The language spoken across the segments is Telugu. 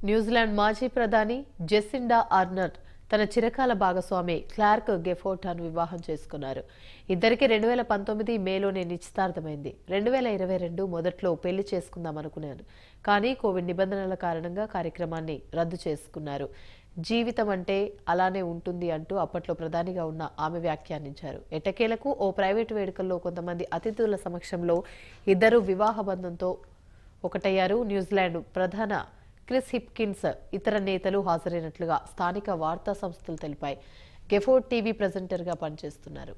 న్యూజిలాండ్ మాజీ ప్రధాని జెసిండా ఆర్నర్ తన చిరకాల భాగస్వామి క్లార్క్ గెఫోర్ట్ను వివాహం చేసుకున్నారు. ఇద్దరికి 2019 మేలోనే నిశ్చితార్థమైంది. 2022 మొదట్లో పెళ్లి చేసుకుందామనుకున్నారు. కానీ కోవిడ్ నిబంధనల కారణంగా కార్యక్రమాన్ని రద్దు చేసుకున్నారు. జీవితం అంటే అలానే ఉంటుంది అంటూ అప్పట్లో ప్రధానిగా ఉన్న ఆమె వ్యాఖ్యానించారు. ఎట్టకేలకు ఓ ప్రైవేటు వేడుకల్లో కొంతమంది అతిథుల సమక్షంలో ఇద్దరు వివాహ బంధంతో ఒకటయ్యారు. న్యూజిలాండ్ ప్రధాన క్రిస్ హిప్కిన్స్ ఇతర నేతలు హాజరైనట్లుగా స్థానిక వార్తా సంస్థలు తెలిపాయి. గెఫోర్డ్ టీవీ ప్రెజెంటర్గా పనిచేస్తున్నారు.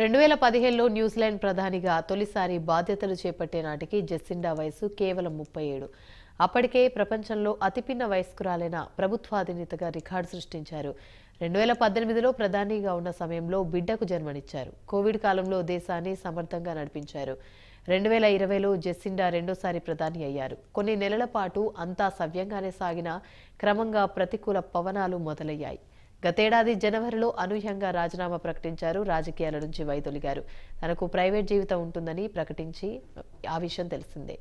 రెండు 2017లో న్యూజిలాండ్ ప్రధానిగా తొలిసారి బాధ్యతలు చేపట్టే నాటికి జెసిండా వయసు కేవలం 37. అప్పటికే ప్రపంచంలో అతిపిన్న వయస్కురాలైన ప్రభుత్వాధినేతగా రికార్డు సృష్టించారు. 2018లో ప్రధానిగా ఉన్న సమయంలో బిడ్డకు జన్మనిచ్చారు. కోవిడ్ కాలంలో దేశాన్ని సమర్థంగా నడిపించారు. 2020లో జెసిండా రెండోసారి ప్రధాని అయ్యారు. కొన్ని నెలల పాటు అంతా సవ్యంగానే సాగినా క్రమంగా ప్రతికూల పవనాలు మొదలయ్యాయి. గతేడాది జనవరిలో అనూహ్యంగా రాజీనామా ప్రకటించారు. రాజకీయాల నుంచి వైదొలిగారు. తనకు ప్రైవేట్ జీవితం ఉంటుందని ప్రకటించి ఆ విషయం తెలిసిందే.